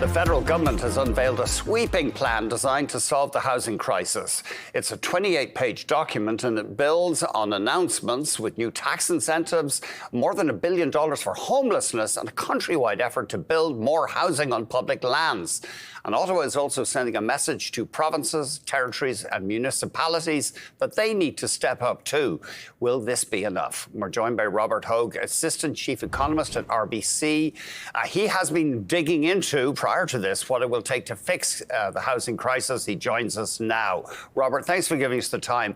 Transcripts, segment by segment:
The federal government has unveiled a sweeping plan designed to solve the housing crisis. It's a 28-page document and it builds on announcements with new tax incentives, more than $1 billion for homelessness, and a countrywide effort to build more housing on public lands. And Ottawa is also sending a message to provinces, territories and municipalities that they need to step up too. Will this be enough? We're joined by Robert Hogue, Assistant Chief Economist at RBC. He has been digging into, prior to this, what it will take to fix the housing crisis. He joins us now. Robert, thanks for giving us the time.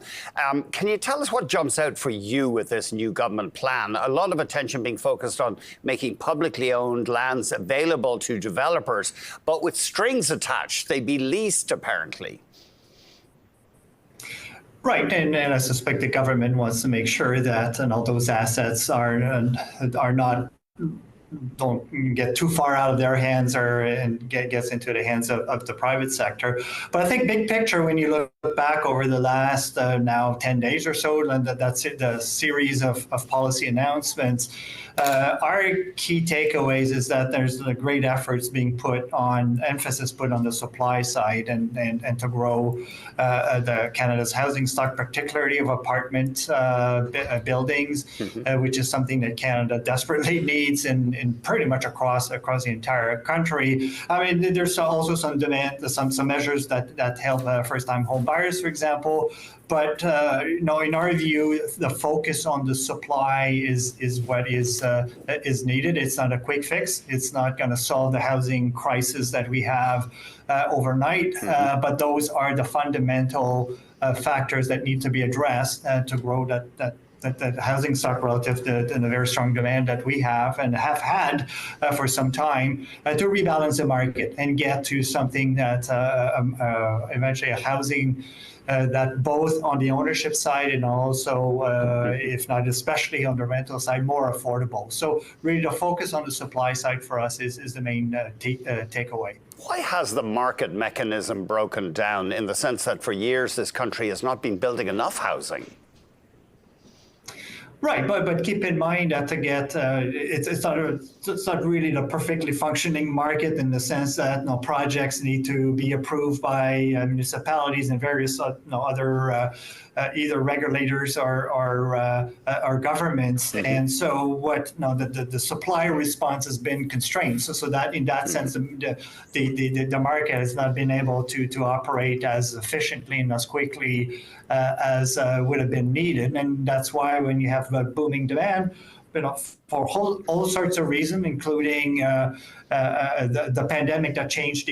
Can you tell us what jumps out for you with this new government plan? A lot of attention being focused on making publicly owned lands available to developers, but with strings attached. They be leased, apparently. Right, and I suspect the government wants to make sure that all those assets don't get too far out of their hands and gets into the hands of the private sector. But I think big picture, when you look back over the last now 10 days or so, and that's the series of policy announcements, our key takeaways is that there's a great efforts being emphasis put on the supply side and to grow the Canada's housing stock, particularly of apartment buildings, which is something that Canada desperately needs in pretty much across the entire country. I mean, there's also some measures that help first-time home buyers, for example. But in our view, the focus on the supply is what is needed. It's not a quick fix. It's not going to solve the housing crisis that we have overnight. But those are the fundamental factors that need to be addressed to grow that housing stock relative to the very strong demand that we have and have had for some time, to rebalance the market and get to something that eventually a housing that both on the ownership side and also, if not especially on the rental side, more affordable. So really the focus on the supply side for us is the main takeaway. Why has the market mechanism broken down, in the sense that for years this country has not been building enough housing? Right, but keep in mind that to get it's not really the perfectly functioning market, in the sense that projects need to be approved by municipalities and various other either regulators or governments. And so the supply response has been constrained. So that in that sense, the market has not been able to operate as efficiently and as quickly as would have been needed. And that's why when you have a booming demand, for all sorts of reasons, including the pandemic that changed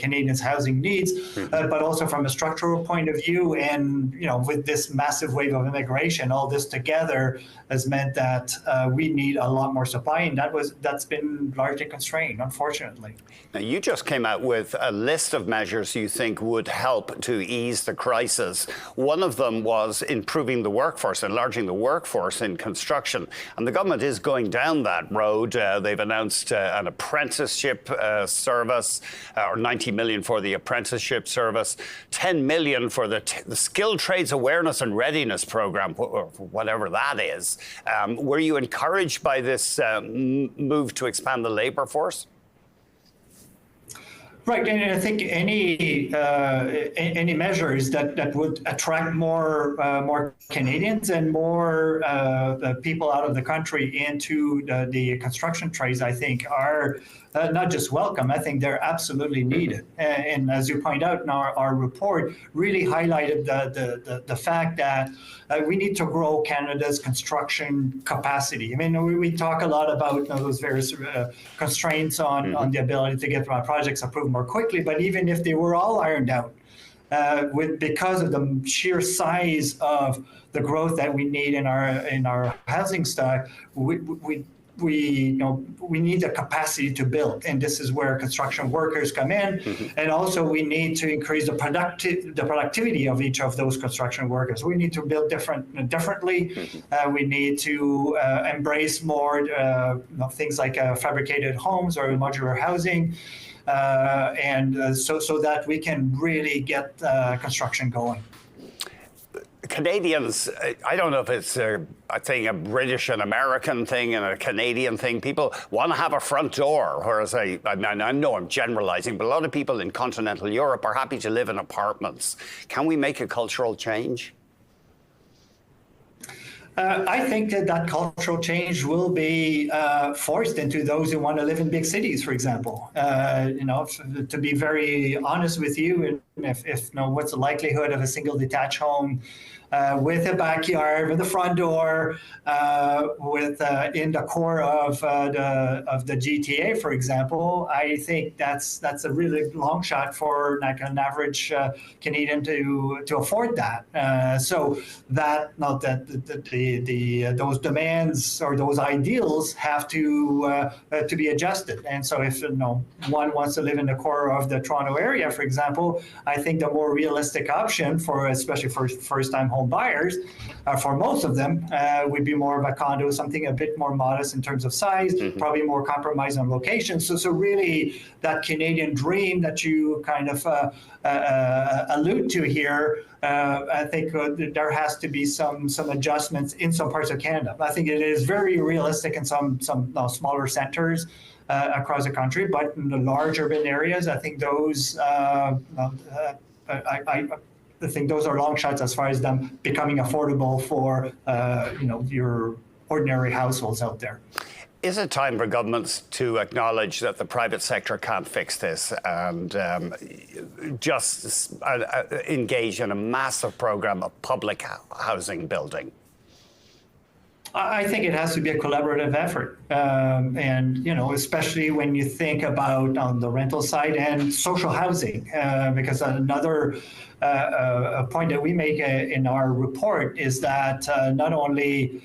Canadians' housing needs, but also from a structural point of view, and with this massive wave of immigration, all this together has meant that we need a lot more supply, and that's been largely constrained, unfortunately. Now, you just came out with a list of measures you think would help to ease the crisis. One of them was improving the workforce, enlarging the workforce in construction, and the government is going down that road. They've announced an apprenticeship service, or $90 million for the apprenticeship service, $10 million for the Skilled Trades Awareness and Readiness Program, or whatever that is. Were you encouraged by this move to expand the labour force? Right, and I think any measures that would attract more Canadians and more people out of the country into the construction trades, I think, are not just welcome. I think they're absolutely needed. And as you point out in our report, really highlighted the fact that we need to grow Canada's construction capacity. I mean, we talk a lot about those various constraints on the ability to get projects approved more quickly, but even if they were all ironed out, because of the sheer size of the growth that we need in our housing stock, we need the capacity to build, and this is where construction workers come in. And also we need to increase the productivity of each of those construction workers. We need to build differently. We need to embrace more things like fabricated homes or modular housing, and so that we can really get construction going. Canadians, I don't know if it's a British and American thing and a Canadian thing. People want to have a front door, whereas I know I'm generalizing, but a lot of people in continental Europe are happy to live in apartments. Can we make a cultural change? I think that cultural change will be forced into those who want to live in big cities, for example. To be very honest with you, if what's the likelihood of a single detached home with a backyard, with a front door, with in the core of the GTA, for example, I think that's a really long shot for like an average Canadian to afford that. So that those demands or those ideals have to be adjusted. And so if one wants to live in the core of the Toronto area, for example, I think the more realistic option especially for first-time home buyers, for most of them, would be more of a condo, something a bit more modest in terms of size, probably more compromised on location. So really, that Canadian dream that you kind of allude to here, I think there has to be some adjustments in some parts of Canada. I think it is very realistic in some smaller centers across the country, but in the large urban areas, I think those I think those are long shots as far as them becoming affordable for your ordinary households out there. Is it time for governments to acknowledge that the private sector can't fix this and just engage in a massive program of public housing building? I think it has to be a collaborative effort, and especially when you think about on the rental side and social housing, because another point that we make in our report is that not only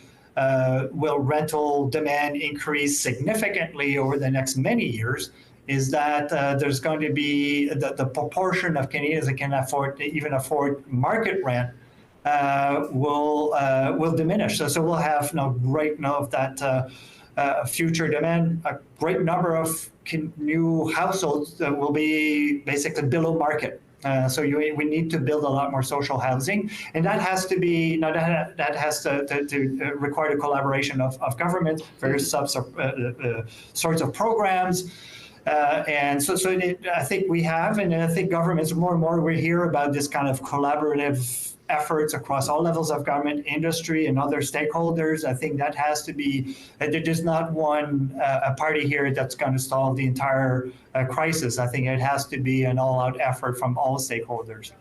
will rental demand increase significantly over the next many years, is that there's going to be the proportion of Canadians that can even afford market rent will diminish. So we'll have great of that future demand. A great number of new households that will be basically below market. So we need to build a lot more social housing, and that has to be that has to require the collaboration of governments, various sorts of programs. And so I think we have, and I think governments more and more we hear about this kind of collaborative efforts across all levels of government, industry, and other stakeholders. I think that has to be, there's not one a party here that's going to solve the entire crisis. I think it has to be an all-out effort from all stakeholders.